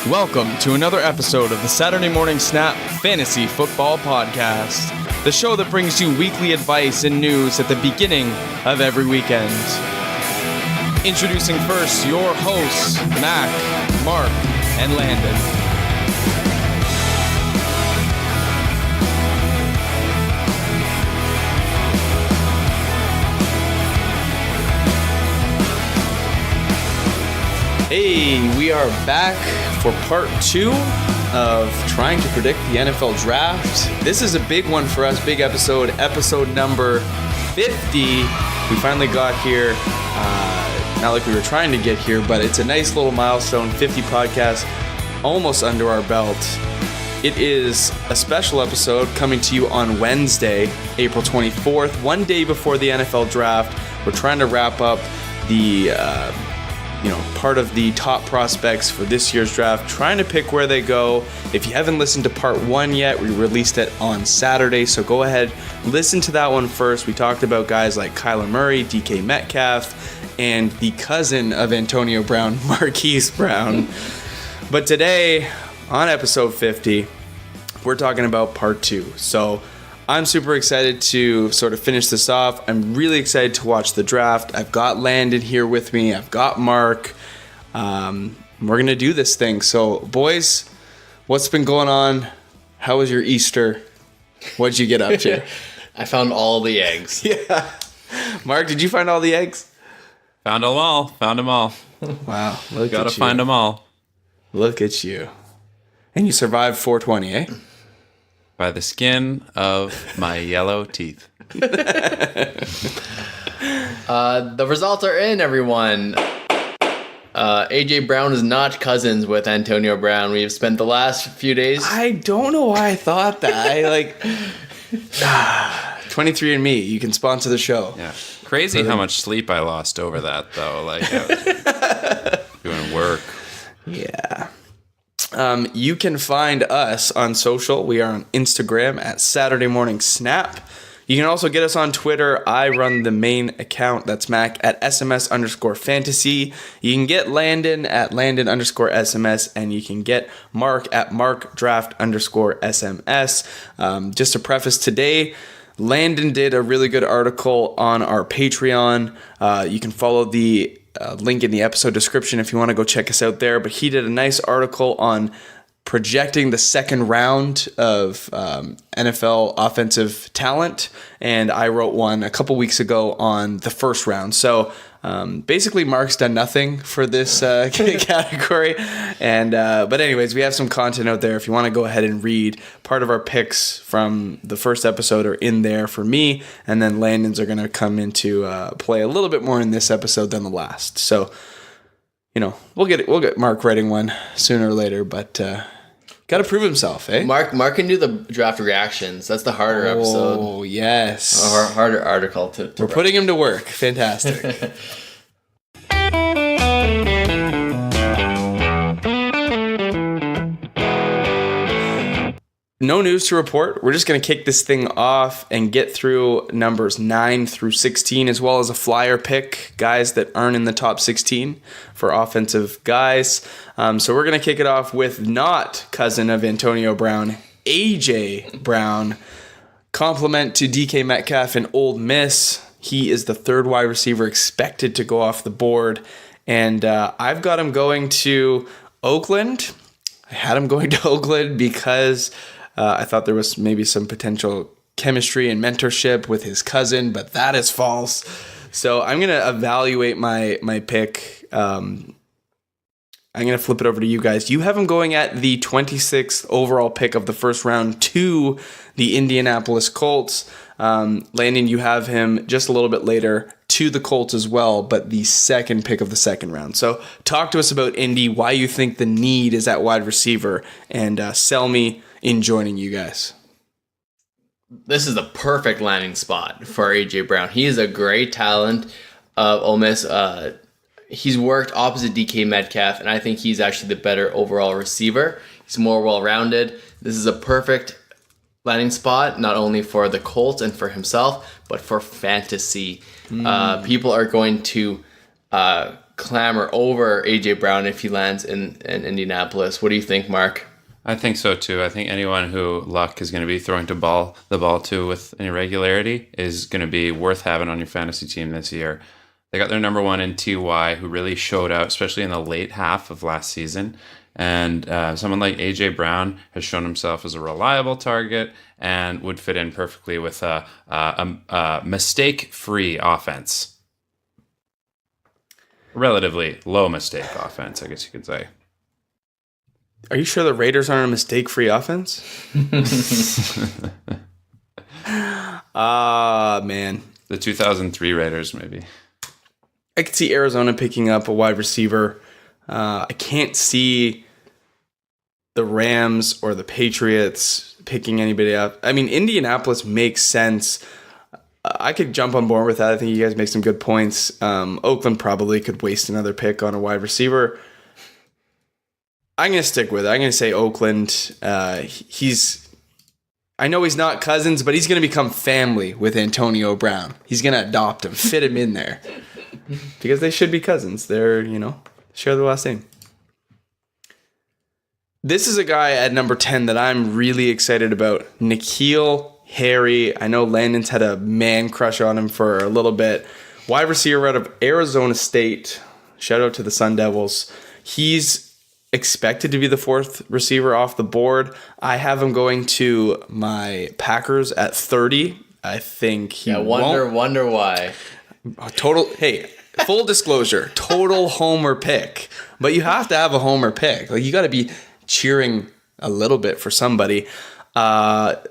Welcome to another episode of the Saturday Morning Snap Fantasy Football Podcast, the show that brings you weekly advice and news at the beginning of every weekend. Introducing first your hosts, Mac, Mark, and Landon. Hey, we are back for part 2 of trying to predict the NFL draft. This is a big one for us, big episode number 50. We finally got here, not like we were trying to get here, but it's a nice little milestone, 50 podcasts, almost under our belt. It is a special episode coming to you on Wednesday, April 24th, one day before the NFL draft. We're trying to wrap up the part of the top prospects for this year's draft, trying to pick where they go. If you haven't listened to part 1 yet, we released it on Saturday, so go ahead, listen to that one first. We talked about guys like Kyler Murray, DK Metcalf, and the cousin of Antonio Brown, Marquise Brown. But today, on episode 50, we're talking about part 2. So I'm super excited to sort of finish this off. I'm really excited to watch the draft. I've got Landon here with me. I've got Mark. We're going to do this thing. So, boys, what's been going on? How was your Easter? What'd you get up to? I found all the eggs. Yeah. Mark, did you find all the eggs? Found them all. Wow. Gotta find them all. Look at you. And you survived 420, eh? By the skin of my yellow teeth. The results are in, everyone. AJ Brown is not cousins with Antonio Brown. We've spent the last few days. I don't know why I thought that. 23andMe, you can sponsor the show. Yeah. Crazy how much sleep I lost over that, though. I was doing work. Yeah. You can find us on social. We are on Instagram at Saturday Morning Snap. You can also get us on Twitter. I run the main account. That's Mac at SMS_fantasy. You can get Landon at Landon_SMS, and you can get Mark at MarkDraft_SMS. Just to preface today, Landon did a really good article on our Patreon. You can follow the link in the episode description if you want to go check us out there. But he did a nice article on projecting the second round of NFL offensive talent, and I wrote one a couple weeks ago on the first round. So basically, Mark's done nothing for this category. And but anyways, we have some content out there. If you want to go ahead and read, part of our picks from the first episode are in there for me, and then Landon's are going to come into play a little bit more in this episode than the last. So we'll get Mark writing one sooner or later, but got to prove himself, eh? Mark can do the draft reactions. That's the harder episode. Oh, yes. Harder article to We're putting him to work. Fantastic. No news to report. We're just going to kick this thing off and get through numbers 9 through 16, as well as a flyer pick, guys that aren't in the top 16 for offensive guys. So we're going to kick it off with not cousin of Antonio Brown, AJ Brown. Compliment to DK Metcalf and Ole Miss. He is the third wide receiver expected to go off the board. And I've got him going to Oakland. I had him going to Oakland because I thought there was maybe some potential chemistry and mentorship with his cousin, but that is false. So I'm going to evaluate my pick. I'm going to flip it over to you guys. You have him going at the 26th overall pick of the first round to the Indianapolis Colts. Landon, you have him just a little bit later to the Colts as well, but the second pick of the second round. So talk to us about Indy, why you think the need is at wide receiver, and sell me in joining you guys. This is the perfect landing spot for AJ Brown. He is a great talent of Ole Miss. He's worked opposite DK Metcalf, and I think he's actually the better overall receiver. He's more well-rounded. This is a perfect landing spot, not only for the Colts and for himself, but for fantasy. People are going to clamor over AJ Brown if he lands in Indianapolis. What do you think, Mark? I think so too. I think anyone who Luck is going to be throwing the ball to with any regularity is going to be worth having on your fantasy team this year. They got their number one in Ty, who really showed out, especially in the late half of last season. And someone like AJ Brown has shown himself as a reliable target and would fit in perfectly with a mistake-free offense. Relatively low mistake offense, I guess you could say. Are you sure the Raiders aren't a mistake-free offense? Man. The 2003 Raiders, maybe. I could see Arizona picking up a wide receiver. I can't see the Rams or the Patriots picking anybody up. I mean, Indianapolis makes sense. I could jump on board with that. I think you guys make some good points. Oakland probably could waste another pick on a wide receiver. I'm going to stick with it. I'm going to say Oakland. I know he's not cousins, but he's going to become family with Antonio Brown. He's going to adopt him, fit him in there. Because they should be cousins. They're, share the last name. This is a guy at number 10 that I'm really excited about. N'Keal Harry. I know Landon's had a man crush on him for a little bit. Wide receiver out of Arizona State. Shout out to the Sun Devils. He's expected to be the fourth receiver off the board. I have him going to my Packers at 30. I think he wonder why. Full disclosure, total homer pick. But you have to have a homer pick. Like, you got to be cheering a little bit for somebody. I'll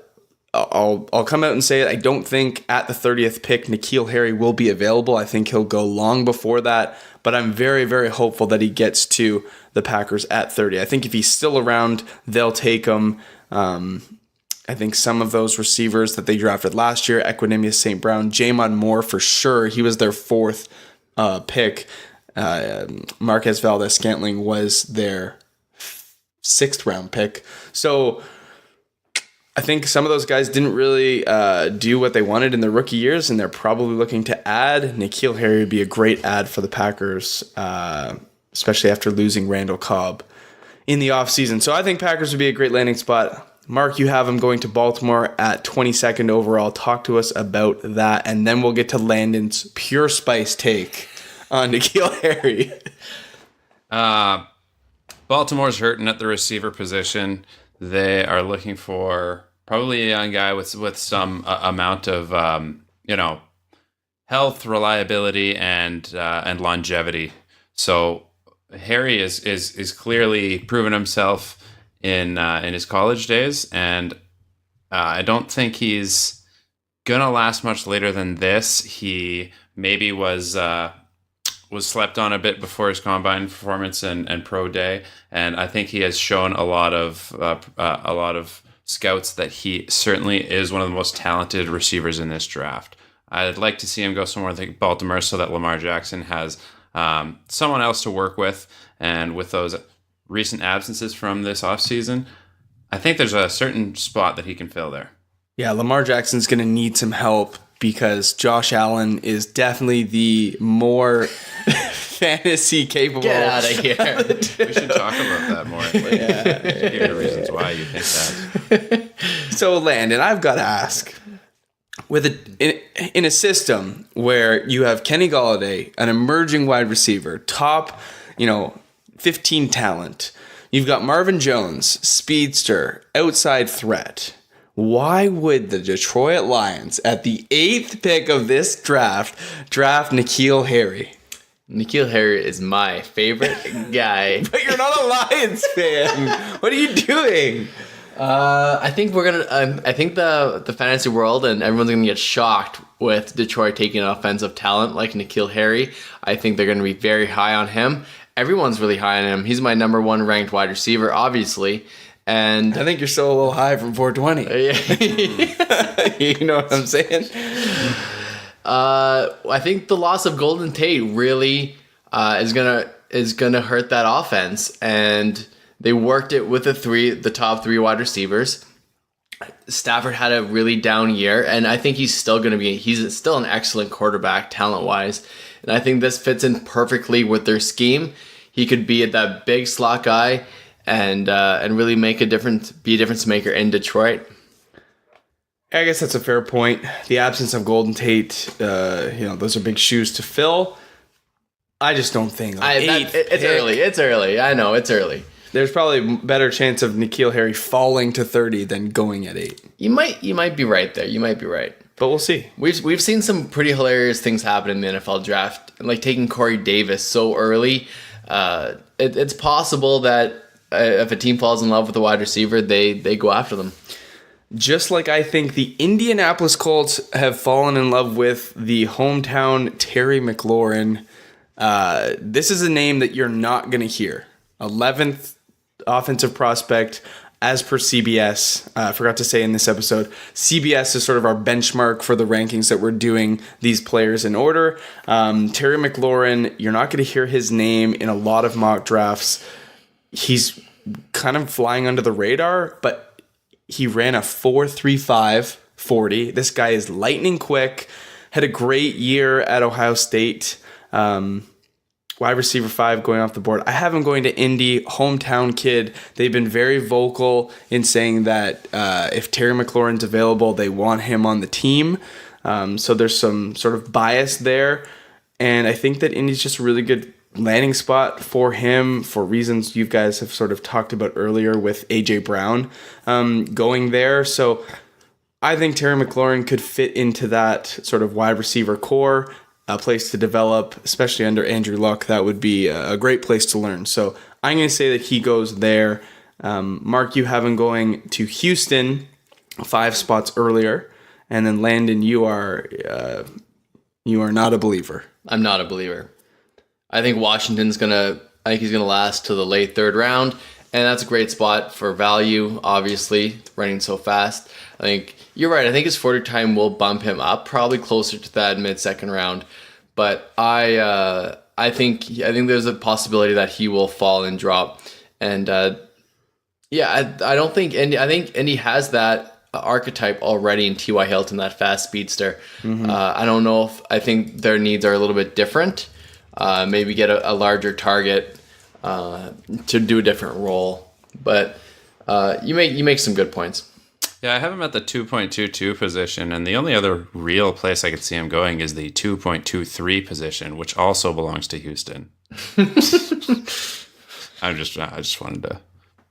come out and say it. I don't think at the 30th pick N'Keal Harry will be available. I think he'll go long before that. But I'm very, very hopeful that he gets to the Packers at 30. I think if he's still around, they'll take him. I think some of those receivers that they drafted last year, Equanimous St. Brown, Jamon Moore for sure. He was their fourth pick. Marquez Valdez-Scantling was their sixth round pick. So I think some of those guys didn't really do what they wanted in their rookie years, and they're probably looking to add. N'Keal Harry would be a great add for the Packers, especially after losing Randall Cobb in the offseason. So I think Packers would be a great landing spot. Mark, you have him going to Baltimore at 22nd overall. Talk to us about that, and then we'll get to Landon's pure spice take on N'Keal Harry. Baltimore's hurting at the receiver position. They are looking for probably a young guy with some amount of health, reliability, and longevity. So Harry is clearly proven himself in his college days, and I don't think he's gonna last much later than this. He maybe was slept on a bit before his combine performance and pro day, and I think he has shown a lot of scouts that he certainly is one of the most talented receivers in this draft. I'd like to see him go somewhere like Baltimore so that Lamar Jackson has someone else to work with, and with those recent absences from this offseason, I think there's a certain spot that he can fill there. Yeah, Lamar Jackson's going to need some help because Josh Allen is definitely the more fantasy capable. Get out of here. We should talk about that more. Give you the reasons why you think that. So, Landon, I've got to ask. In a system where you have Kenny Golladay, an emerging wide receiver, top, 15 talent. You've got Marvin Jones, speedster, outside threat. Why would the Detroit Lions, at the 8th pick of this draft N'Keal Harry? N'Keal Harry is my favorite guy. But you're not a Lions fan. What are you doing? I think we're gonna. I think the fantasy world and everyone's gonna get shocked with Detroit taking an offensive talent like N'Keal Harry. I think they're gonna be very high on him. Everyone's really high on him. He's my number one ranked wide receiver, obviously. And I think you're still a little high from 420. You know what I'm saying? I think the loss of Golden Tate really is gonna hurt that offense, and they worked it with the top three wide receivers. Stafford had a really down year, and I think he's still an excellent quarterback talent wise. and I think this fits in perfectly with their scheme. He could be that big slot guy and really make a difference, be a difference maker in Detroit. I guess that's a fair point. The absence of Golden Tate, those are big shoes to fill. I just don't think it's early. It's early. I know it's early. There's probably a better chance of N'Keal Harry falling to 30 than going at 8. You might be right there. You might be right. But we'll see. We've seen some pretty hilarious things happen in the NFL draft, like taking Corey Davis so early. It's possible that if a team falls in love with a wide receiver, they go after them. Just like I think the Indianapolis Colts have fallen in love with the hometown Terry McLaurin. This is a name that you're not going to hear. 11th offensive prospect as per CBS. I forgot to say in this episode, CBS is sort of our benchmark for the rankings that we're doing these players in order. Terry McLaurin, you're not going to hear his name in a lot of mock drafts. He's kind of flying under the radar, but he ran a 4.35 40. This guy is lightning quick. Had a great year at Ohio State. Wide receiver 5 going off the board. I have him going to Indy, hometown kid. They've been very vocal in saying that if Terry McLaurin's available, they want him on the team. So there's some sort of bias there. And I think that Indy's just a really good landing spot for him for reasons you guys have sort of talked about earlier with A.J. Brown going there. So I think Terry McLaurin could fit into that sort of wide receiver core, a place to develop, especially under Andrew Luck. That would be a great place to learn. So I'm going to say that he goes there. Mark, you have him going to Houston 5 spots earlier. And then Landon, you are not a believer. I'm not a believer. I think he's gonna last to the late 3rd round, and that's a great spot for value, obviously, running so fast. I think you're right. I think his 40 time will bump him up, probably closer to that mid-second round. But I think there's a possibility that he will fall and drop. And I don't think Indy. I think Indy has that archetype already in T.Y. Hilton, that fast speedster. Mm-hmm. I don't know if I think their needs are a little bit different. Maybe get a larger target to do a different role. But you make some good points. Yeah, I have him at the 2.22 position, and the only other real place I could see him going is the 2.23 position, which also belongs to Houston. I just wanted to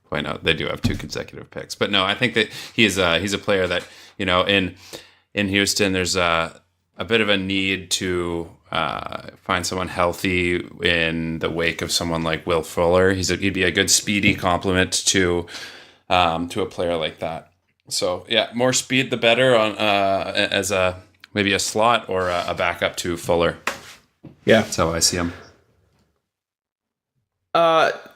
point out they do have 2 consecutive picks, but no, I think that he's a player that in Houston there's a bit of a need to find someone healthy in the wake of someone like Will Fuller. He'd be a good speedy complement to a player like that. So yeah, more speed the better on as maybe a slot or a backup to Fuller. Yeah, that's how I see him.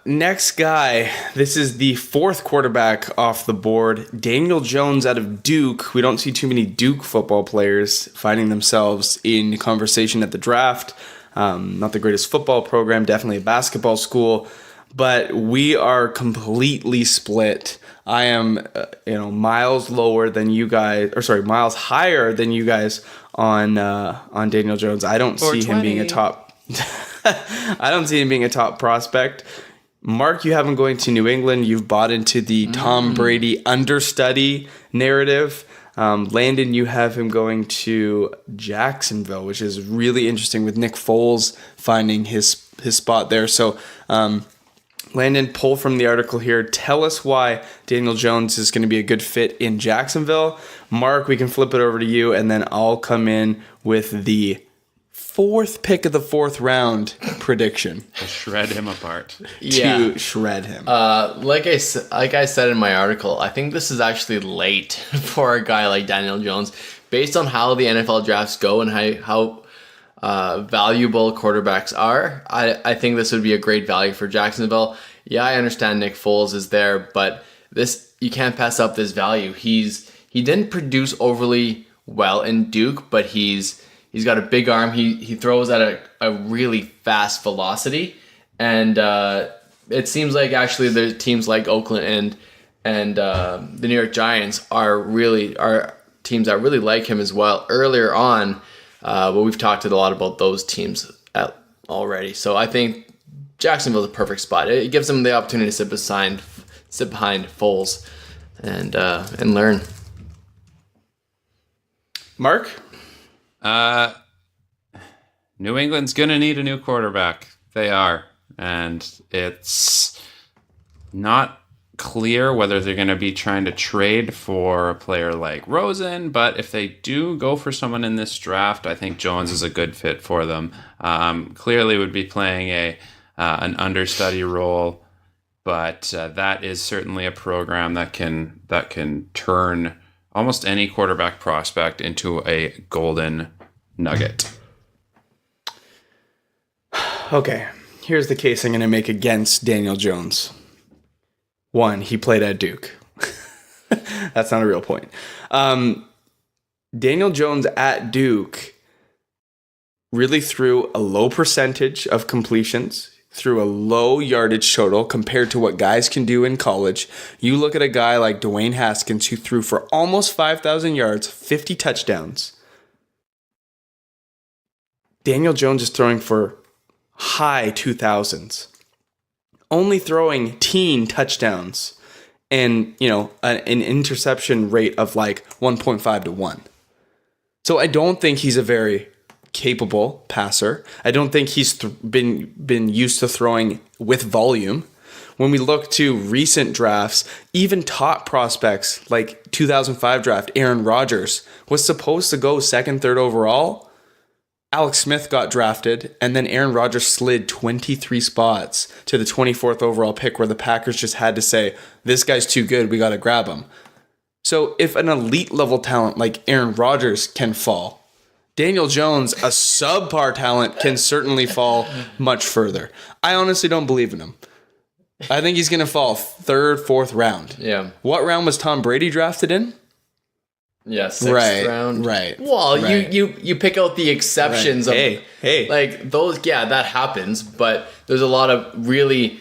Next guy, this is the 4th quarterback off the board, Daniel Jones out of Duke. We don't see too many Duke football players finding themselves in conversation at the draft. Not the greatest football program, definitely a basketball school, but we are completely split. I am, miles higher than you guys on Daniel Jones. I don't see him being a top. I don't see him being a top prospect. Mark, you have him going to New England. You've bought into the Tom Brady understudy narrative. Landon, you have him going to Jacksonville, which is really interesting with Nick Foles finding his spot there. So, Landon, pull from the article here. Tell us why Daniel Jones is going to be a good fit in Jacksonville. Mark, we can flip it over to you, and then I'll come in with the 4th pick of the 4th round prediction. To shred him apart. To shred him. Like I said in my article, I think this is actually late for a guy like Daniel Jones, based on how the NFL drafts go and how valuable quarterbacks are. I think this would be a great value for Jacksonville. Yeah, I understand Nick Foles is there, but you can't pass up this value. He didn't produce overly well in Duke, but he's got a big arm. He throws at a really fast velocity, and it seems like actually the teams like Oakland and the New York Giants are teams that really like him as well. Earlier on, but we've talked a lot about those teams already. So I think Jacksonville's a perfect spot. It gives them the opportunity to sit behind Foles and learn. Mark? New England's going to need a new quarterback. They are. And it's not clear whether they're going to be trying to trade for a player like Rosen, but if they do go for someone in this draft, I think Jones is a good fit for them. Clearly would be playing an understudy role, but that is certainly a program that can turn almost any quarterback prospect into a golden nugget. Okay, here's the case I'm going to make against Daniel Jones. One, he played at Duke. That's not a real point. Daniel Jones at Duke really threw a low percentage of completions, threw a low yardage total compared to what guys can do in college. You look at a guy like Dwayne Haskins who threw for almost 5,000 yards, 50 touchdowns. Daniel Jones is throwing for high 2000s. Only throwing teen touchdowns and, an interception rate of like 1.5 to 1. So I don't think he's a very capable passer. I don't think he's been used to throwing with volume. When we look to recent drafts, even top prospects like 2005 draft, Aaron Rodgers was supposed to go second, third overall. Alex Smith got drafted, and then Aaron Rodgers slid 23 spots to the 24th overall pick where the Packers just had to say, this guy's too good, we got to grab him. So if an elite level talent like Aaron Rodgers can fall, Daniel Jones, a subpar talent, can certainly fall much further. I honestly don't believe in him. I think he's going to fall third, fourth round. Yeah. What round was Tom Brady drafted in? Yeah, sixth round. Right. Well, you pick out the exceptions of hey. Like those, yeah, that happens, but there's a lot of really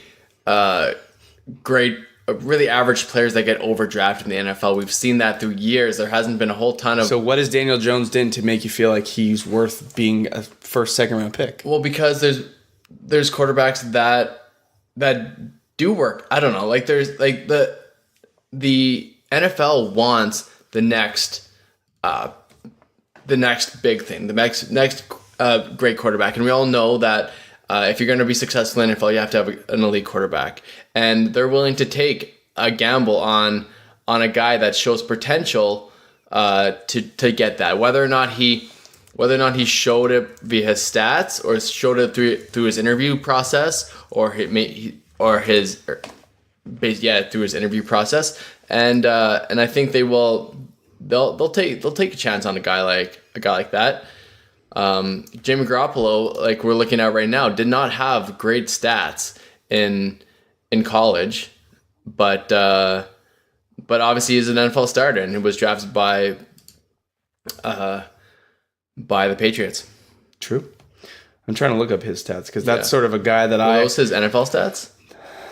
great, really average players that get overdrafted in the NFL. We've seen that through years. There hasn't been a whole ton of. So what has Daniel Jones done to make you feel like he's worth being a first, second round pick? Well, because there's quarterbacks that do work. I don't know. Like there's like the NFL wants the next big thing, the next great quarterback, and we all know that if you're going to be successful in the NFL, you have to have an elite quarterback, and they're willing to take a gamble on a guy that shows potential to get that, whether or not he showed it via his stats or showed it through his interview process or through his interview process, and I think they'll take a chance on a guy like that. Jimmy Garoppolo, like we're looking at right now, did not have great stats in college, but obviously he's an NFL starter and he was drafted by the Patriots. True. I'm trying to look up his stats because that's sort of a guy that Are those his NFL stats?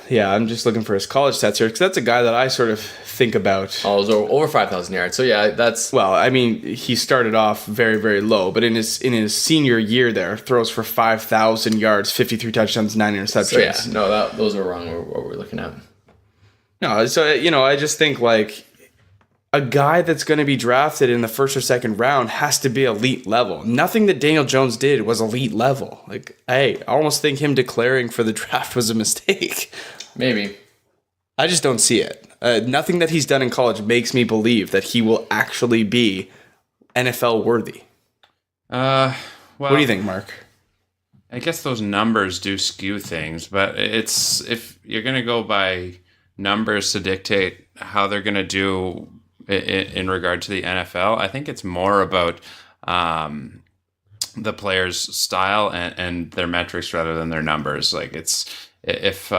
Yeah, I'm just looking for his college stats here because that's a guy that I sort of think about. Oh, it was over 5,000 yards. So yeah, that's. Well, I mean, he started off very, very low, but in his senior year there, throws for 5,000 yards, 53 touchdowns, 9 interceptions. So yeah, no, those are wrong. What we're looking at. No, so I just think like a guy that's going to be drafted in the first or second round has to be elite level. Nothing that Daniel Jones did was elite level. Like, I almost think him declaring for the draft was a mistake. Maybe. I just don't see it. Nothing that he's done in college makes me believe that he will actually be NFL worthy. Well, what do you think, Mark? I guess those numbers do skew things, but it's if you're going to go by numbers to dictate how they're going to do in regard to the NFL, I think it's more about the players' style and their metrics rather than their numbers. Like if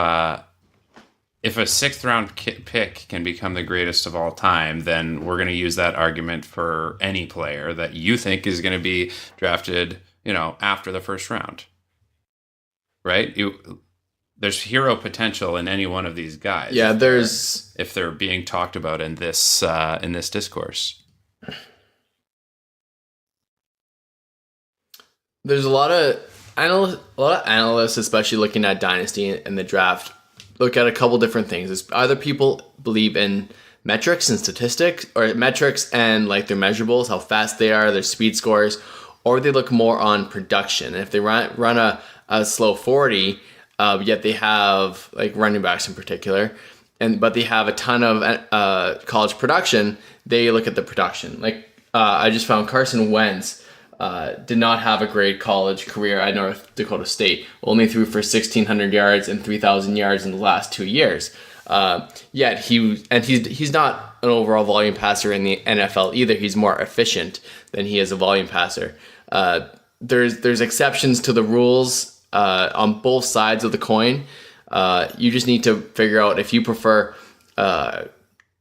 a sixth round pick can become the greatest of all time, then we're going to use that argument for any player that you think is going to be drafted, after the first round. Right? There's hero potential in any one of these guys. Yeah, if they're being talked about in this discourse. There's a lot of A lot of analysts, especially looking at Dynasty and the draft, look at a couple different things. It's either people believe in metrics and statistics, or metrics and like their measurables, how fast they are, their speed scores, or they look more on production. And if they run a slow 40, yet they have like running backs in particular, but they have a ton of college production, they look at the production. Like I just found Carson Wentz did not have a great college career at North Dakota State. Only threw for 1,600 yards and 3,000 yards in the last 2 years. Yet he's not an overall volume passer in the NFL either. He's more efficient than he is a volume passer. There's exceptions to the rules on both sides of the coin. You just need to figure out if you prefer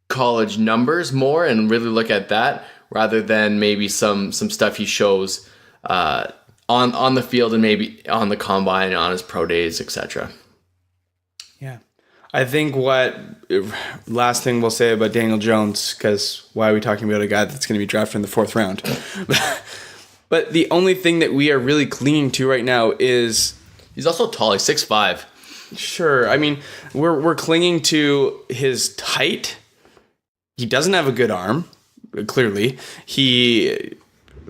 college numbers more and really look at that rather than maybe some stuff he shows on the field and maybe on the combine, on his pro days, etc. Yeah. I think last thing we'll say about Daniel Jones, because why are we talking about a guy that's going to be drafted in the 4th round? But the only thing that we are really clinging to right now is... He's also tall. He's 6'5". Sure. I mean, we're clinging to his height. He doesn't have a good arm, clearly. He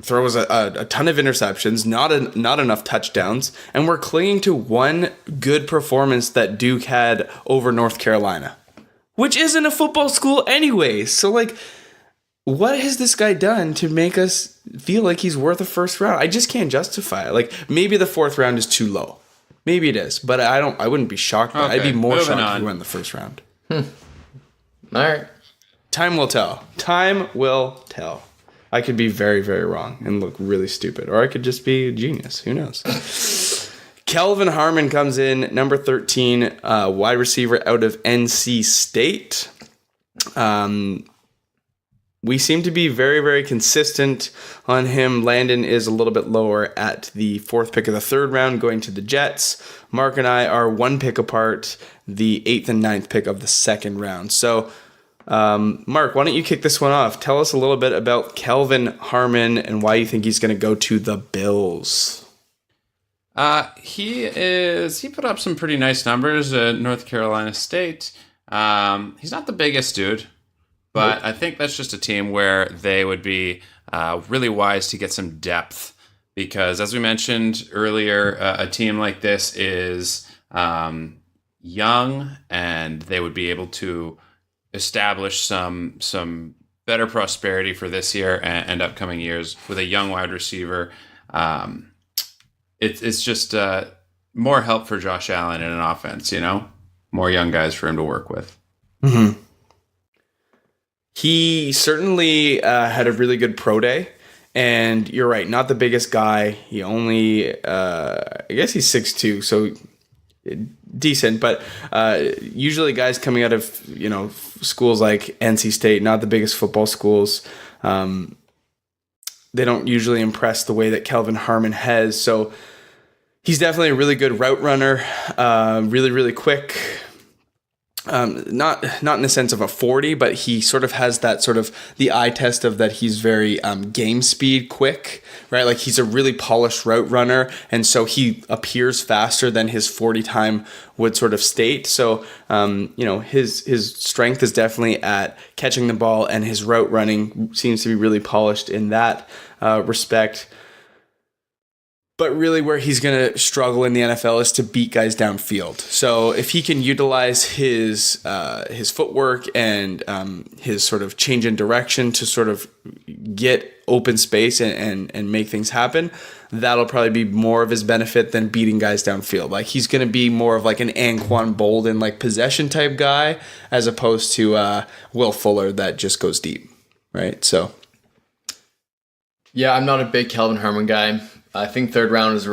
throws a ton of interceptions, not enough touchdowns, and we're clinging to one good performance that Duke had over North Carolina, which isn't a football school anyway. So, like, what has this guy done to make us feel like he's worth a 1st round? I just can't justify it. Like, maybe the 4th round is too low. Maybe it is, but I wouldn't be shocked. Okay, I'd be more shocked if he went in the 1st round. All right. Time will tell. Time will tell. I could be very, very wrong and look really stupid, or I could just be a genius. Who knows? Kelvin Harmon comes in, number 13, wide receiver out of NC State. We seem to be very, very consistent on him. Landon is a little bit lower at the 4th pick of the 3rd round, going to the Jets. Mark and I are 1 pick apart, the 8th and 9th pick of the 2nd round. So, Mark, why don't you kick this one off? Tell us a little bit about Kelvin Harmon and why you think he's going to go to the Bills. He put up some pretty nice numbers at North Carolina State. He's not the biggest dude. But I think that's just a team where they would be really wise to get some depth because, as we mentioned earlier, a team like this is young and they would be able to establish some better prosperity for this year and upcoming years with a young wide receiver. It's just more help for Josh Allen in an offense, more young guys for him to work with. Mm-hmm. He certainly had a really good pro day, and you're right, not the biggest guy. He only, I guess he's 6'2", so decent, but usually guys coming out of, schools like NC State, not the biggest football schools, they don't usually impress the way that Kelvin Harmon has, so he's definitely a really good route runner, really, really quick. Not in the sense of a 40, but he sort of has that sort of the eye test of that he's very game speed quick, right? Like he's a really polished route runner, and so he appears faster than his 40 time would sort of state. So, his strength is definitely at catching the ball, and his route running seems to be really polished in that respect. But really where he's going to struggle in the NFL is to beat guys downfield. So if he can utilize his footwork and his sort of change in direction to sort of get open space and make things happen, that'll probably be more of his benefit than beating guys downfield. Like he's going to be more of like an Anquan Bolden like possession type guy as opposed to Will Fuller that just goes deep, right? So yeah, I'm not a big Kelvin Harmon guy. I think 3rd round is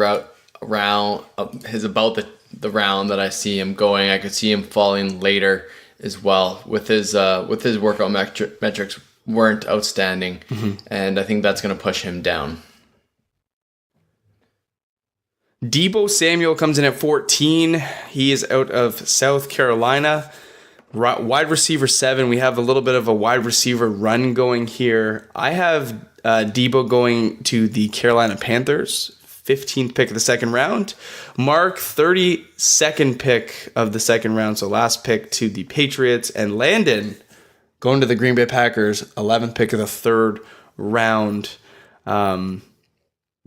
about the round that I see him going. I could see him falling later as well with his workout metrics weren't outstanding, and I think that's going to push him down. Deebo Samuel comes in at 14. He is out of South Carolina. Wide receiver 7. We have a little bit of a wide receiver run going here. I have Deebo going to the Carolina Panthers, 15th pick of the second round. Mark, 32nd pick of the second round, so last pick to the Patriots. And Landon, going to the Green Bay Packers, 11th pick of the third round. You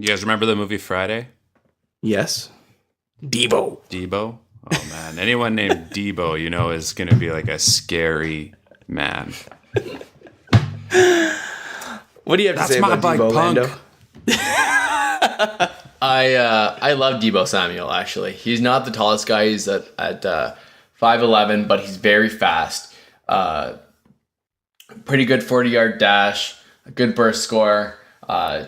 guys remember the movie Friday? Yes. Debo. Debo? Oh, man. Anyone named Debo, is going to be like a scary man. What do you have to say about Debo, Lando? I love Debo Samuel, actually. He's not the tallest guy. He's at 5'11", but he's very fast. Pretty good 40-yard dash, a good burst score.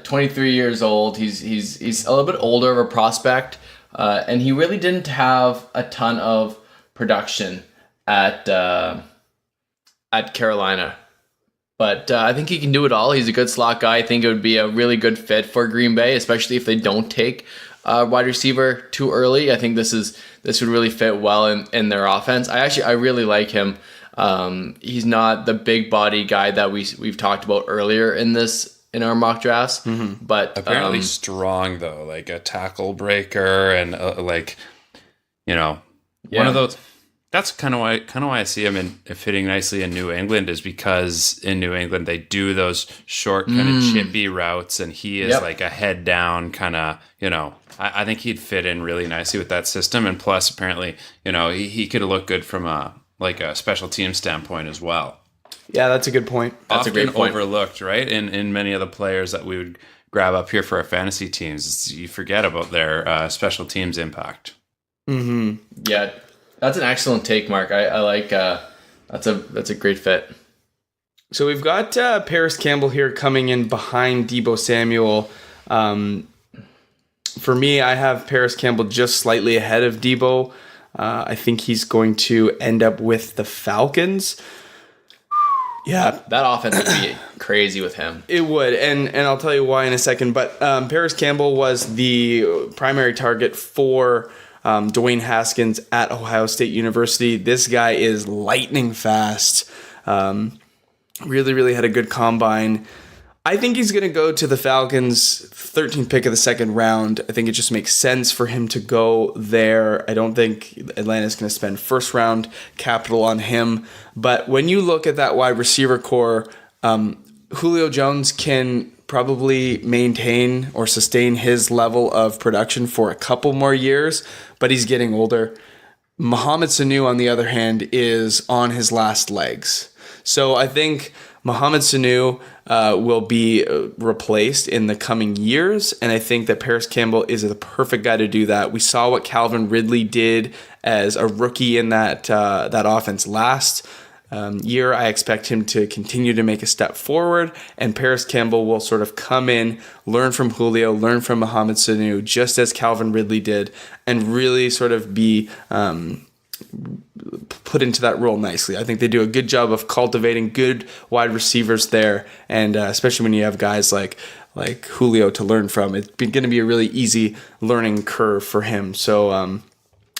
23 years old. He's a little bit older of a prospect, and he really didn't have a ton of production at Carolina. But I think he can do it all. He's a good slot guy. I think it would be a really good fit for Green Bay, especially if they don't take wide receiver too early. I think this would really fit well in their offense. I really like him. He's not the big body guy that we've talked about earlier in our mock drafts, but apparently strong though, like a tackle breaker and one of those. That's kind of why I see him fitting nicely in New England, is because in New England they do those short kind of chippy routes, and he is like a head down kind of, I think he'd fit in really nicely with that system. And plus, apparently, he could look good from a special team standpoint as well. Yeah, that's a good point. That's Often a great point. Overlooked, right? In many of the players that we would grab up here for our fantasy teams, you forget about their special teams impact. Mm-hmm. Yeah. That's an excellent take, Mark. I like that's a great fit. So we've got Paris Campbell here coming in behind Debo Samuel. For me, I have Paris Campbell just slightly ahead of Debo. I think he's going to end up with the Falcons. Yeah, that offense would be crazy with him. It would, and I'll tell you why in a second. But Paris Campbell was the primary target for Dwayne Haskins at Ohio State University. This guy is lightning fast. Really, really had a good combine. I think he's going to go to the Falcons, 13th pick of the second round. I think it just makes sense for him to go there. I don't think Atlanta's going to spend first round capital on him. But when you look at that wide receiver core, Julio Jones can probably maintain or sustain his level of production for a couple more years, but he's getting older. Mohamed Sanu, on the other hand, is on his last legs. So I think Mohamed Sanu will be replaced in the coming years, and I think that Paris Campbell is the perfect guy to do that. We saw what Calvin Ridley did as a rookie in that offense last year. I expect him to continue to make a step forward, and Paris Campbell will sort of come in, learn from Julio, learn from Mohamed Sanu, just as Calvin Ridley did, and really sort of be put into that role nicely. I think they do a good job of cultivating good wide receivers there, and especially when you have guys like Julio to learn from, it's going to be a really easy learning curve for him. So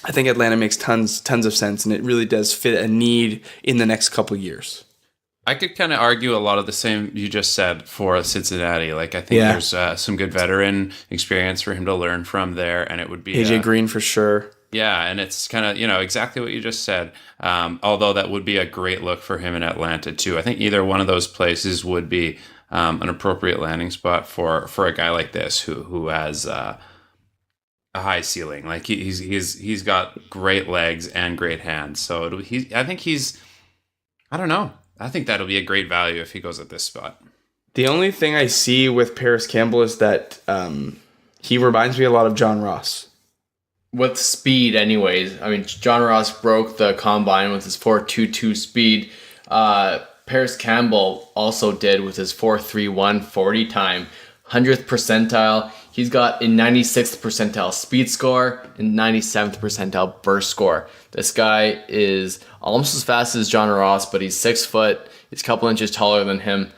I think Atlanta makes tons of sense, and it really does fit a need in the next couple of years. I could kind of argue a lot of the same you just said for Cincinnati. Like, I think there's some good veteran experience for him to learn from there, and it would be AJ Green for sure. Yeah, and it's kind of, exactly what you just said. Although that would be a great look for him in Atlanta too. I think either one of those places would be an appropriate landing spot for a guy like this who has a high ceiling. Like he's got great legs and great hands. So I don't know. I think that'll be a great value if he goes at this spot. The only thing I see with Paris Campbell is that he reminds me a lot of John Ross. With speed, anyways. I mean, John Ross broke the combine with his 4.22 speed. Paris Campbell also did with his 4.31 40 time. 100th percentile. He's got a 96th percentile speed score and 97th percentile burst score. This guy is almost as fast as John Ross, but he's 6 foot. He's a couple inches taller than him.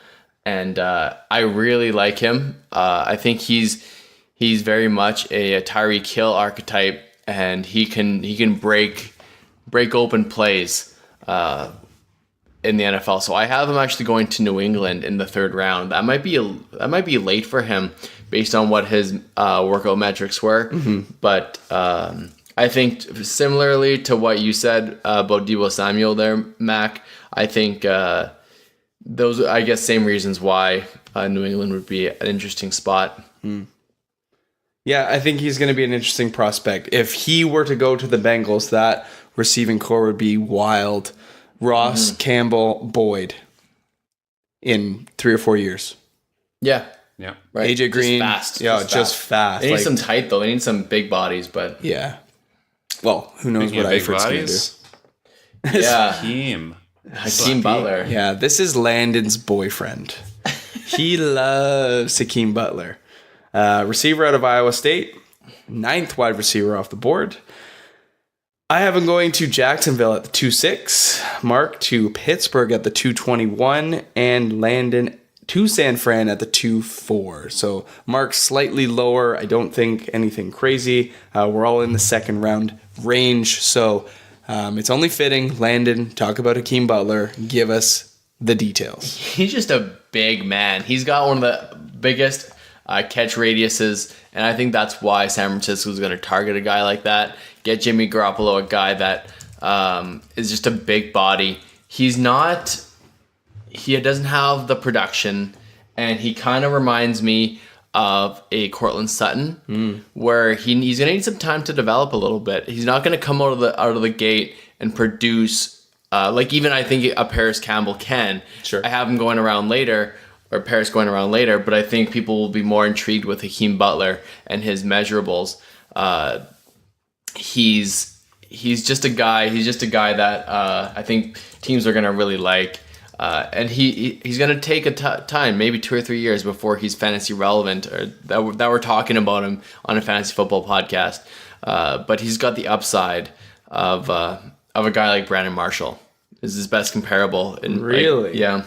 And I really like him. I think he's very much a Tyreek Hill archetype, and he can break open plays in the NFL. So I have him actually going to New England in the third round. That might be late for him based on what his workout metrics were. But I think similarly to what you said about Deebo Samuel there, Mac, I think those, I guess, same reasons why New England would be an interesting spot. Yeah, I think he's going to be an interesting prospect. If he were to go to the Bengals, that receiving core would be wild. Ross, Campbell, Boyd in 3 or 4 years. Yeah. Yeah. Right. AJ Green. Just fast. Just fast. They need some height, though. They need some big bodies, but... Yeah. Well, who knows Speaking what of big Eifert's going to do. bodies, Yeah. Hakeem Butler. Yeah, this is Landon's boyfriend. He loves Hakeem Butler. Receiver out of Iowa State. 9th wide receiver off the board. I have him going to Jacksonville at the 2-6. Mark to Pittsburgh at the 2-21. And Landon to San Fran at the 2-4. So Mark slightly lower. I don't think anything crazy. We're all in the second round range. So it's only fitting. Landon, talk about Hakeem Butler. Give us the details. He's just a big man. He's got one of the biggest catch radiuses, and I think that's why San Francisco is going to target a guy like that. Get Jimmy Garoppolo, a guy that is just a big body. He doesn't have the production, and he kind of reminds me of a Cortland Sutton, where he's going to need some time to develop a little bit. He's not going to come out of the gate and produce like even I think a Paris Campbell can. Sure. I have him going around later, or Paris going around later, but I think people will be more intrigued with Hakeem Butler and his measurables. He's just a guy. He's just a guy that I think teams are going to really like. And he's going to take a time, maybe 2 or 3 years before he's fantasy relevant, or that we're talking about him on a fantasy football podcast. But he's got the upside of a guy like Brandon Marshall. Is his best comparable. Really? Yeah.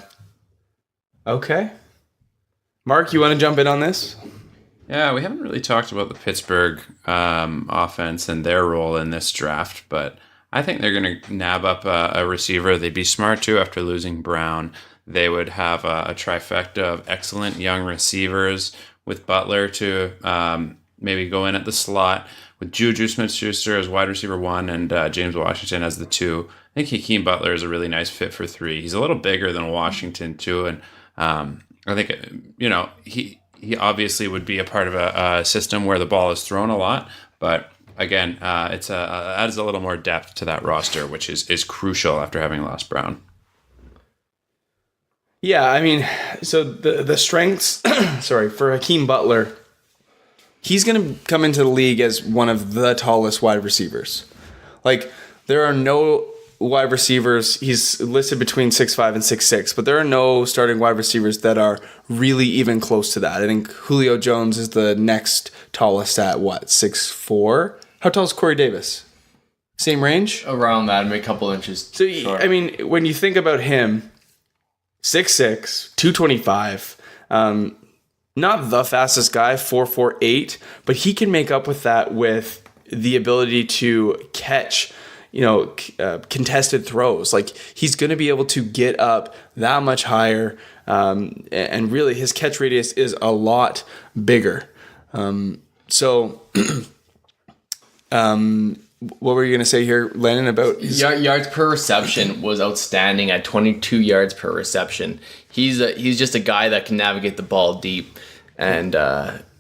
Okay. Mark, you want to jump in on this? Yeah, we haven't really talked about the Pittsburgh offense and their role in this draft, but I think they're going to nab up a receiver. They'd be smart too after losing Brown. They would have a trifecta of excellent young receivers with Butler to maybe go in at the slot, with Juju Smith-Schuster as wide receiver 1 and James Washington as the 2. I think Hakeem Butler is a really nice fit for 3. He's a little bigger than Washington too, and I think he obviously would be a part of a system where the ball is thrown a lot, but again, it's adds a little more depth to that roster, which is crucial after having lost Brown. Yeah, I mean, so the strengths, for Hakeem Butler, he's going to come into the league as one of the tallest wide receivers. Like, there are no wide receivers. He's listed between 6'5" and 6'6", but there are no starting wide receivers that are really even close to that. I think Julio Jones is the next tallest at 6'4". How tall is Corey Davis? Same range? Around that, maybe a couple inches. So, short. I mean, when you think about him, 6'6", 225, not the fastest guy, 4.48, but he can make up with that with the ability to catch, contested throws. Like, he's going to be able to get up that much higher, and really his catch radius is a lot bigger. What were you going to say here, Landon, about his... yards per reception was outstanding at 22 yards per reception. He's just a guy that can navigate the ball deep, and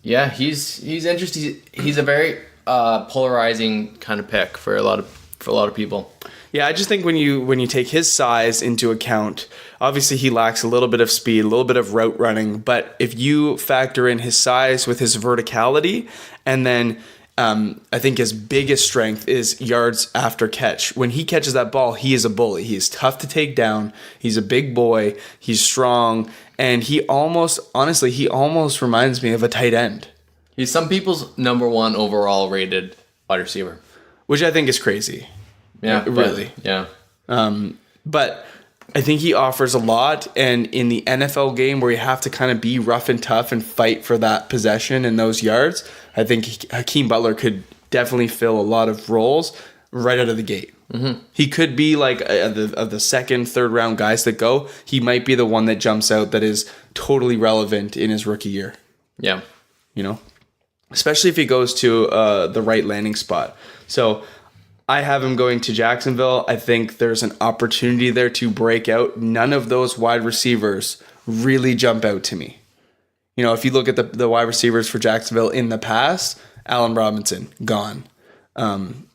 he's interesting. He's a very polarizing kind of pick for a lot of people. Yeah, I just think when you take his size into account, obviously he lacks a little bit of speed, a little bit of route running, but if you factor in his size with his verticality, and then I think his biggest strength is yards after catch. When he catches that ball, he is a bully. He's tough to take down. He's a big boy. He's strong, and he almost reminds me of a tight end. He's some people's number 1 overall rated wide receiver, which I think is crazy. Yeah, really. Yeah. But I think he offers a lot, and in the NFL game where you have to kind of be rough and tough and fight for that possession and those yards, I think Hakeem Butler could definitely fill a lot of roles right out of the gate. Mm-hmm. He could be like of the second, third round guys that go. He might be the one that jumps out that is totally relevant in his rookie year. Yeah. especially if he goes to the right landing spot. So I have him going to Jacksonville. I think there's an opportunity there to break out. None of those wide receivers really jump out to me. If you look at the wide receivers for Jacksonville in the past, Allen Robinson, gone. Who am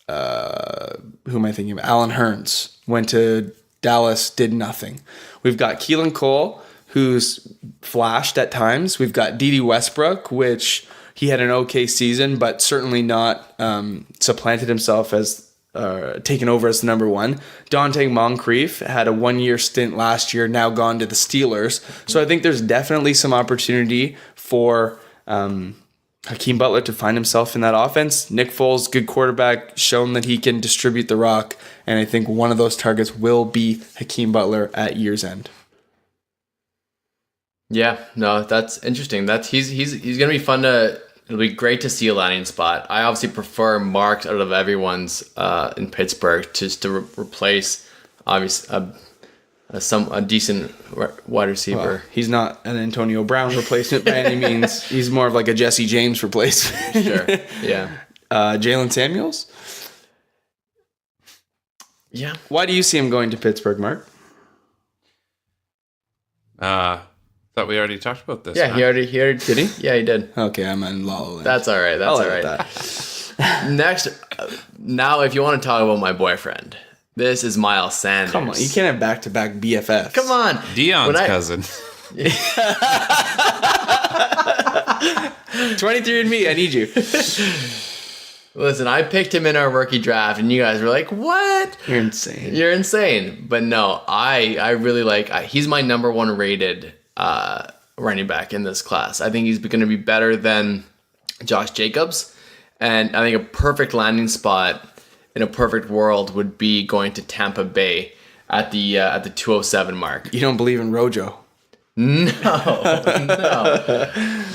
I thinking of? Allen Hurns went to Dallas, did nothing. We've got Keelan Cole, who's flashed at times. We've got Dede Westbrook, which he had an okay season, but certainly not supplanted himself as taken over as the number one. Dante Moncrief had a 1-year stint last year, now gone to the Steelers. So I think there's definitely some opportunity for Hakeem Butler to find himself in that offense. Nick Foles, good quarterback, shown that he can distribute the rock, and I think one of those targets will be Hakeem Butler at year's end. Yeah, no, that's interesting. He's gonna be fun to. It'll be great to see a landing spot. I obviously prefer Marks out of everyone's in Pittsburgh just to replace obviously a decent wide receiver. Well, he's not an Antonio Brown replacement by any means. He's more of like a Jesse James replacement. Sure. Yeah. Jalen Samuels. Yeah. Why do you see him going to Pittsburgh, Mark? Thought we already talked about this. Yeah, huh? he already did he? Yeah, he did. Okay, I'm in La La Land. That's all right. That's all right. That. Next, now if you want to talk about my boyfriend, this is Miles Sanders. Come on, you can't have back-to-back BFFs. Come on, Dion's cousin. 23andMe, I need you. Listen, I picked him in our rookie draft, and you guys were like, "What? You're insane." You're insane." But no, I really like. He's my number one rated running back in this class. I think he's going to be better than Josh Jacobs, and I think a perfect landing spot in a perfect world would be going to Tampa Bay at the 207 mark. You don't believe in Rojo? No.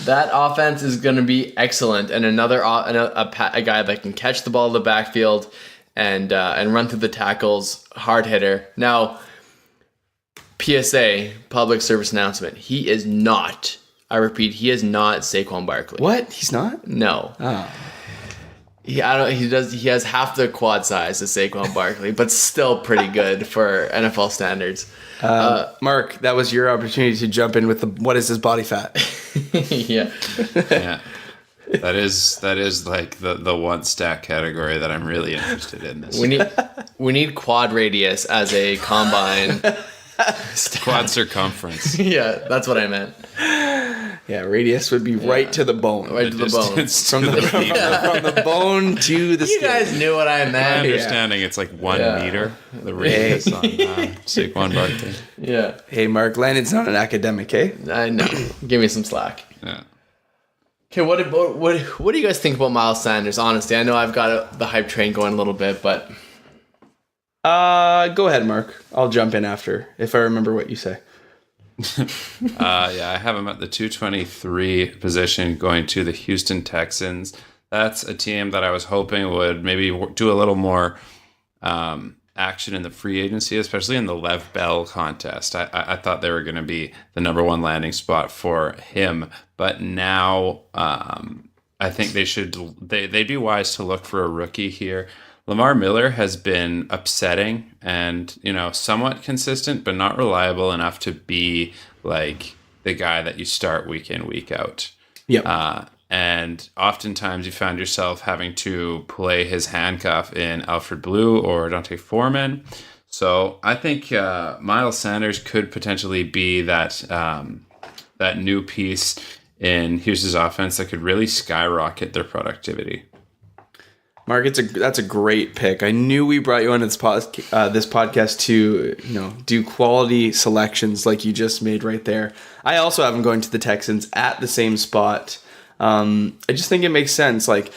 That offense is going to be excellent, and a guy that can catch the ball in the backfield and run through the tackles, hard hitter. Now, PSA, public service announcement. He is not. I repeat, he is not Saquon Barkley. What? He's not? No. Oh. He has half the quad size of Saquon Barkley, but still pretty good for NFL standards. Mark, that was your opportunity to jump in with what is his body fat? Yeah. Yeah. That is like the one stat category that I'm really interested in this. We need quad radius as a combine. Quad circumference. Yeah, that's what I meant. Yeah, radius would be right to the bone. Right to the bone. From the bone to the skin. You guys knew what I My meant. understanding, it's like 1 meter. The radius on Saquon Barkley. Yeah. Hey, Mark, Landon's not an academic, eh? I know. Give me some slack. Yeah. Okay, what do you guys think about Miles Sanders? Honestly, I know I've got the hype train going a little bit, but go ahead, Mark. I'll jump in after if I remember what you say. Yeah, I have him at the 223 position going to the Houston Texans. That's a team that I was hoping would maybe do a little more action in the free agency, especially in the Lev Bell contest. I thought they were going to be the number one landing spot for him, but now I think they'd be wise to look for a rookie here. Lamar Miller has been upsetting and, somewhat consistent, but not reliable enough to be like the guy that you start week in, week out. Yep. And oftentimes you found yourself having to play his handcuff in Alfred Blue or Dante Foreman. So I think Miles Sanders could potentially be that new piece in Houston's offense that could really skyrocket their productivity. Mark, that's a great pick. I knew we brought you on this podcast to do quality selections like you just made right there. I also have him going to the Texans at the same spot. I just think it makes sense. Like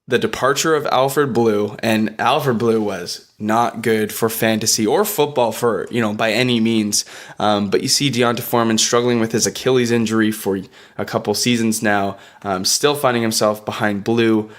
the departure of Alfred Blue, and Alfred Blue was not good for fantasy or football for by any means. But you see Deonta Foreman struggling with his Achilles injury for a couple seasons now, still finding himself behind Blue.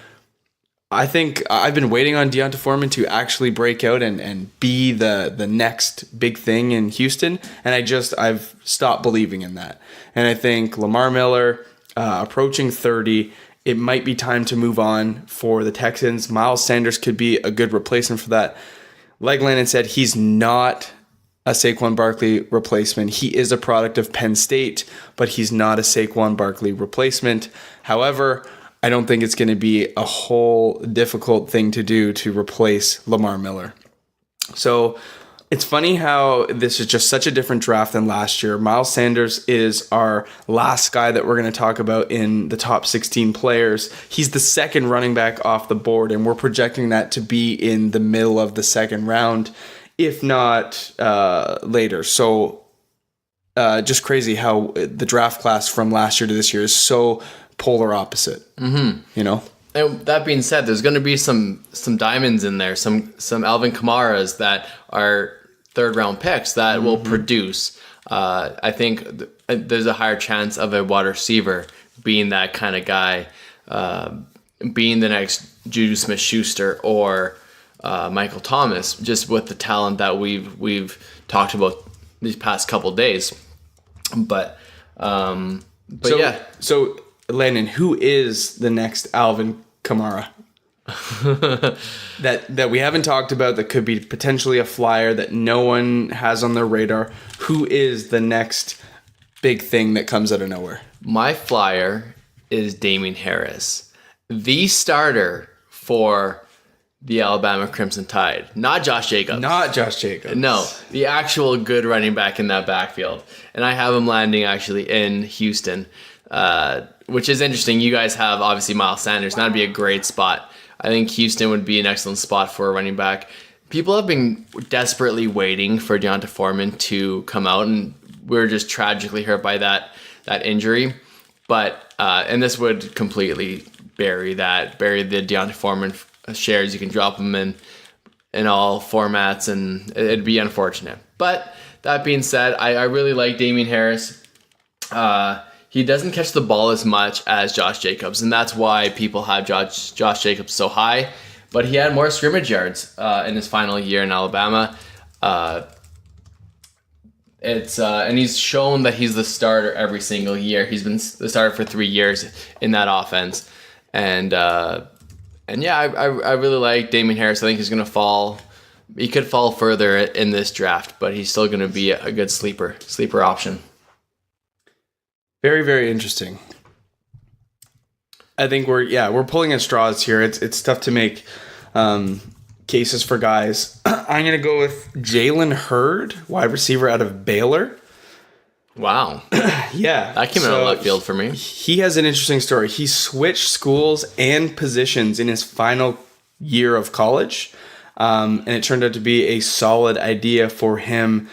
I think I've been waiting on Deonta Foreman to actually break out and be the next big thing in Houston, and I've stopped believing in that. And I think Lamar Miller, approaching 30. It might be time to move on for the Texans. Miles Sanders could be a good replacement for that. Like Landon said, he's not a Saquon Barkley replacement. He is a product of Penn State, but he's not a Saquon Barkley replacement. However, I don't think it's going to be a whole difficult thing to do to replace Lamar Miller. So it's funny how this is just such a different draft than last year. Miles Sanders is our last guy that we're going to talk about in the top 16 players. He's the second running back off the board, and we're projecting that to be in the middle of the second round, if not later. So just crazy how the draft class from last year to this year is so polar opposite. Mm-hmm. You know? And that being said, there's going to be some diamonds in there, some Alvin Kamaras that are third-round picks that will produce. I think there's a higher chance of a wide receiver being that kind of guy, being the next Juju Smith-Schuster or Michael Thomas, just with the talent that we've talked about these past couple days. But yeah. So Landon, who is the next Alvin Kamara that we haven't talked about, that could be potentially a flyer that no one has on their radar? Who is the next big thing that comes out of nowhere? My flyer is Damien Harris, the starter for the Alabama Crimson Tide. Not Josh Jacobs. Not Josh Jacobs. No, the actual good running back in that backfield. And I have him landing actually in Houston, which is interesting. You guys have obviously Miles Sanders. That'd be a great spot. I think Houston would be an excellent spot for a running back. People have been desperately waiting for Deonta Foreman to come out, and we're just tragically hurt by that injury. But and this would completely bury the Deonta Foreman shares. You can drop them in all formats, and it'd be unfortunate. But that being said, I really like Damien Harris. He doesn't catch the ball as much as Josh Jacobs, and that's why people have Josh Jacobs so high. But he had more scrimmage yards in his final year in Alabama. And he's shown that he's the starter every single year. He's been the starter for 3 years in that offense. And yeah, I really like Damien Harris. I think he's going to fall. He could fall further in this draft, but he's still going to be a good sleeper option. Very, very interesting. I think we're pulling at straws here. It's tough to make cases for guys. I'm going to go with Jalen Hurd, wide receiver out of Baylor. Wow. Yeah. That came out of left field for me. He has an interesting story. He switched schools and positions in his final year of college, and it turned out to be a solid idea for him.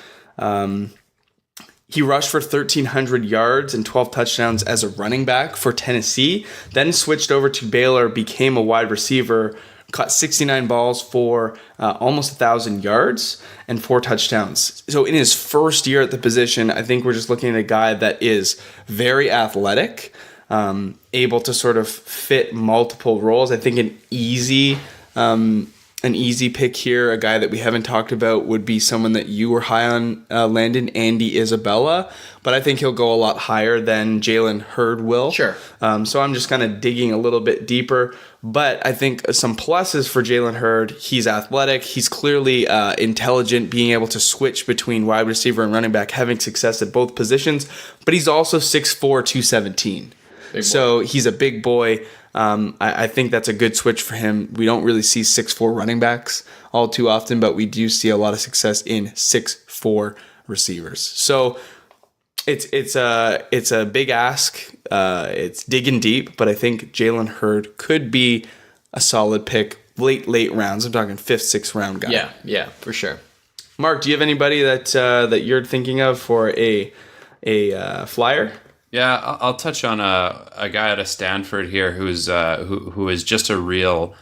He rushed for 1,300 yards and 12 touchdowns as a running back for Tennessee, then switched over to Baylor, became a wide receiver, caught 69 balls for almost 1,000 yards and 4 touchdowns. So in his first year at the position, I think we're just looking at a guy that is very athletic, able to sort of fit multiple roles. I think an easy pick here, a guy that we haven't talked about, would be someone that you were high on, Landon, Andy Isabella. But I think he'll go a lot higher than Jalen Hurd will. Sure. So I'm just kind of digging a little bit deeper. But I think some pluses for Jalen Hurd. He's athletic. He's clearly intelligent, being able to switch between wide receiver and running back, having success at both positions. But he's also 6'4", 217. So he's a big boy. I think that's a good switch for him. We don't really see 6'4" running backs all too often, but we do see a lot of success in 6'4" receivers. So it's a big ask. It's digging deep, but I think Jalen Hurd could be a solid pick late rounds. I'm talking 5th, 6th round guy. Yeah, for sure. Mark, do you have anybody that you're thinking of for a flyer? Yeah, I'll touch on a guy out of Stanford here who is just a real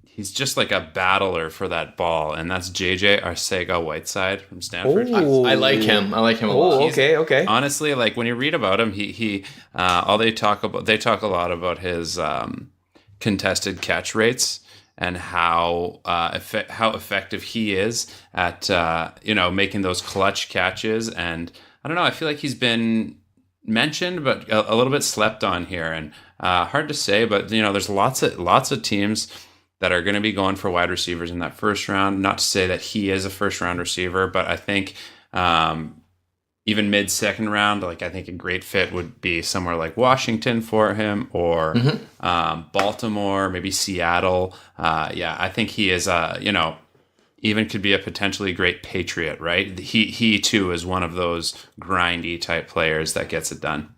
he's just like a battler for that ball, and that's JJ Arcega-Whiteside from Stanford. I like him. I like him a lot. Okay. Honestly, like when you read about him, they talk a lot about his contested catch rates and how effective he is at making those clutch catches. And I don't know, I feel like he's been mentioned, but a little bit slept on here, and hard to say. But there's lots of teams that are going to be going for wide receivers in that first round. Not to say that he is a first round receiver, but I think even mid second round, like I think a great fit would be somewhere like Washington for him, or Baltimore, maybe Seattle. I think he is even could be a potentially great Patriot, right? He too is one of those grindy type players that gets it done.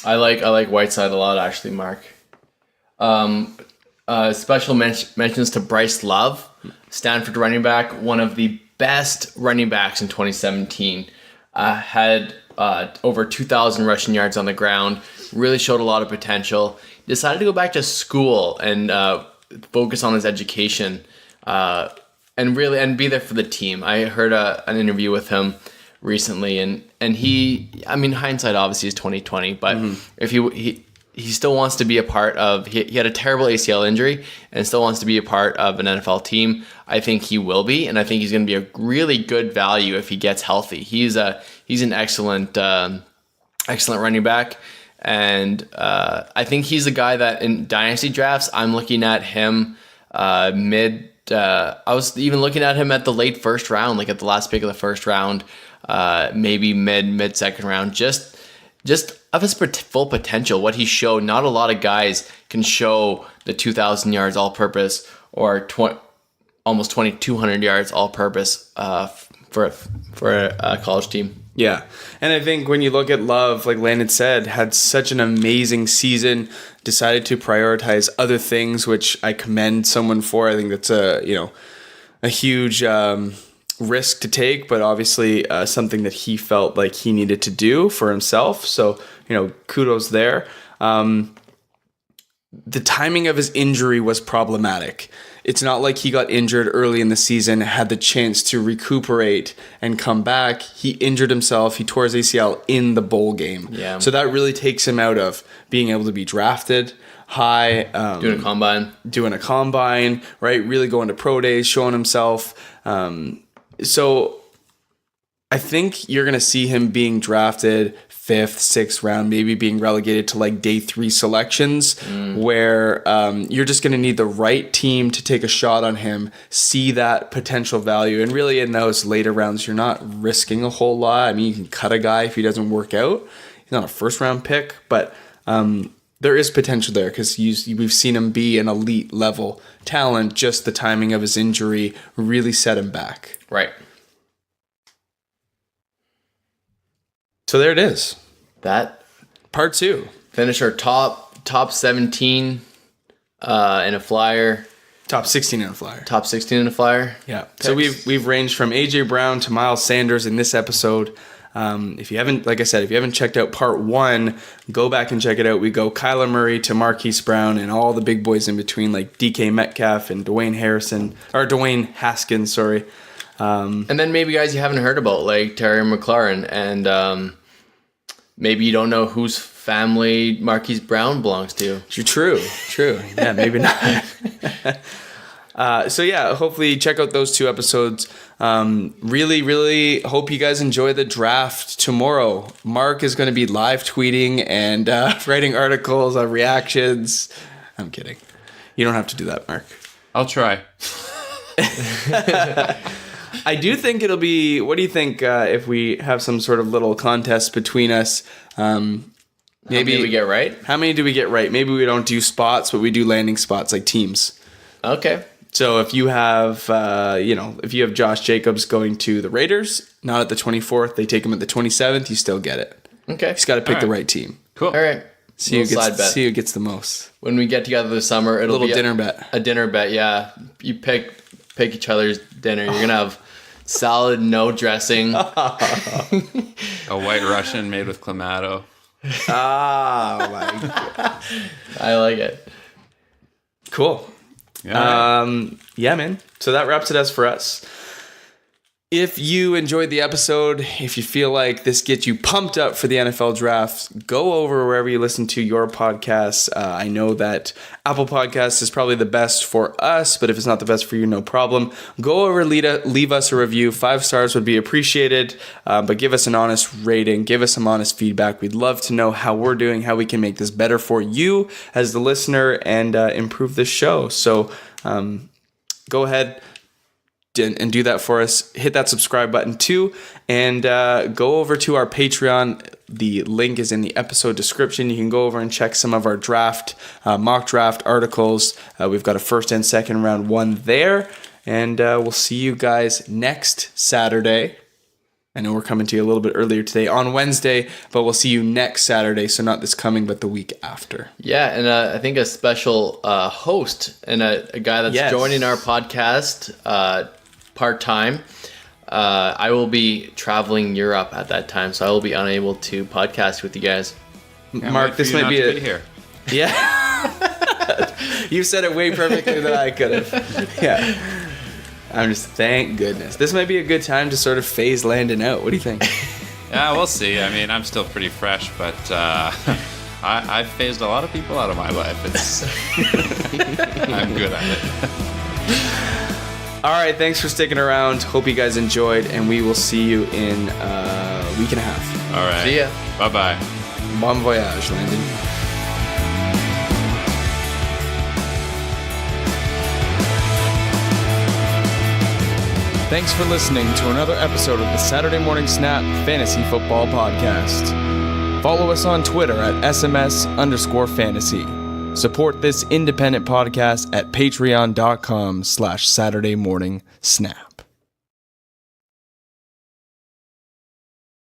I like Whiteside a lot, actually, Mark. Special mentions to Bryce Love, Stanford running back, one of the best running backs in 2017. Had over 2,000 rushing yards on the ground, really showed a lot of potential. Decided to go back to school and focus on his education and be there for the team. I heard an interview with him recently, and he, I mean, hindsight obviously is 2020, but if he still wants to be a part of, he had a terrible ACL injury and still wants to be a part of an NFL team. I think he will be, and I think he's going to be a really good value if he gets healthy. He's an excellent running back, and I think he's a guy that in dynasty drafts, I'm looking at him mid. I was even looking at him at the late first round, like at the last pick of the first round, maybe mid second round, just of his full potential, what he showed. Not a lot of guys can show the 2,000 yards all-purpose or almost 2,200 yards all-purpose for a college team. Yeah, and I think when you look at Love, like Landon said, had such an amazing season, decided to prioritize other things, which I commend someone for. I think that's a huge risk to take, but obviously something that he felt like he needed to do for himself. So, kudos there. The timing of his injury was problematic. It's not like he got injured early in the season, had the chance to recuperate and come back. He injured himself. He tore his ACL in the bowl game. Yeah. So that really takes him out of being able to be drafted high. Doing a combine. Right? Really going to pro days, showing himself. So I think you're going to see him being drafted 5th, 6th round, maybe being relegated to like day 3 selections, where you're just going to need the right team to take a shot on him, see that potential value. And really in those later rounds, you're not risking a whole lot. I mean, you can cut a guy if he doesn't work out. He's not a first round pick, but there is potential there because we've seen him be an elite level talent. Just the timing of his injury really set him back. Right. So there it is. That part 2. Finish our top 17 in a flyer. Top 16 in a flyer. Top 16 in a flyer. Yeah. Picks. So we've ranged from AJ Brown to Miles Sanders in this episode. If you haven't, like I said, if you haven't checked out part 1, go back and check it out. We go Kyler Murray to Marquise Brown and all the big boys in between, like DK Metcalf and Dwayne Haskins. Sorry. And then maybe guys you haven't heard about, like Terry McLaurin, and maybe you don't know whose family Marquise Brown belongs to. True. Yeah, maybe not. So yeah, hopefully check out those 2 episodes. Really, really hope you guys enjoy the draft tomorrow. Mark is going to be live tweeting and writing articles on reactions. I'm kidding. You don't have to do that, Mark. I'll try. I do think it'll be. What do you think if we have some sort of little contest between us? Maybe how many do we get right? How many do we get right? Maybe we don't do spots, but we do landing spots like teams. Okay. So if you have, if you have Josh Jacobs going to the Raiders, not at the 24th, they take him at the 27th, you still get it. Okay. Just got to pick the right team. Cool. All right. See who gets the most. When we get together this summer, it'll be dinner bet. A dinner bet, yeah. You pick each other's dinner. You're gonna have salad, no dressing. A white Russian made with clamato. Oh my god. I like it. Cool. Yeah, man. So that wraps it up for us. If you enjoyed the episode, if you feel like this gets you pumped up for the NFL draft, go over wherever you listen to your podcasts. I know that Apple Podcasts is probably the best for us, but if it's not the best for you, no problem. Go over, leave us a review. 5 stars would be appreciated, but give us an honest rating. Give us some honest feedback. We'd love to know how we're doing, how we can make this better for you as the listener, and improve the show. So go ahead and do that for us. Hit that subscribe button too, and go over to our Patreon. The link is in the episode description. You can go over and check some of our mock draft articles. We've got a first and second round one there, and we'll see you guys next Saturday. I know we're coming to you a little bit earlier today on Wednesday, but we'll see you next Saturday. So not this coming, but the week after. Yeah, and I think a special host and a guy that's joining our podcast part-time. I will be traveling Europe at that time, so I will be unable to podcast with you guys. Mark, this might be it. Here. Yeah. You said it way perfectly than I could have. Yeah. Thank goodness. This might be a good time to sort of phase Landon out. What do you think? Yeah, we'll see. I mean, I'm still pretty fresh, but I've phased a lot of people out of my life. I'm good at it. All right, thanks for sticking around. Hope you guys enjoyed, and we will see you in a week and a half. All right. See ya. Bye-bye. Bon voyage, Landon. Thanks for listening to another episode of the Saturday Morning Snap Fantasy Football Podcast. Follow us on Twitter at SMS_fantasy. Support this independent podcast at patreon.com/SaturdayMorningSnap.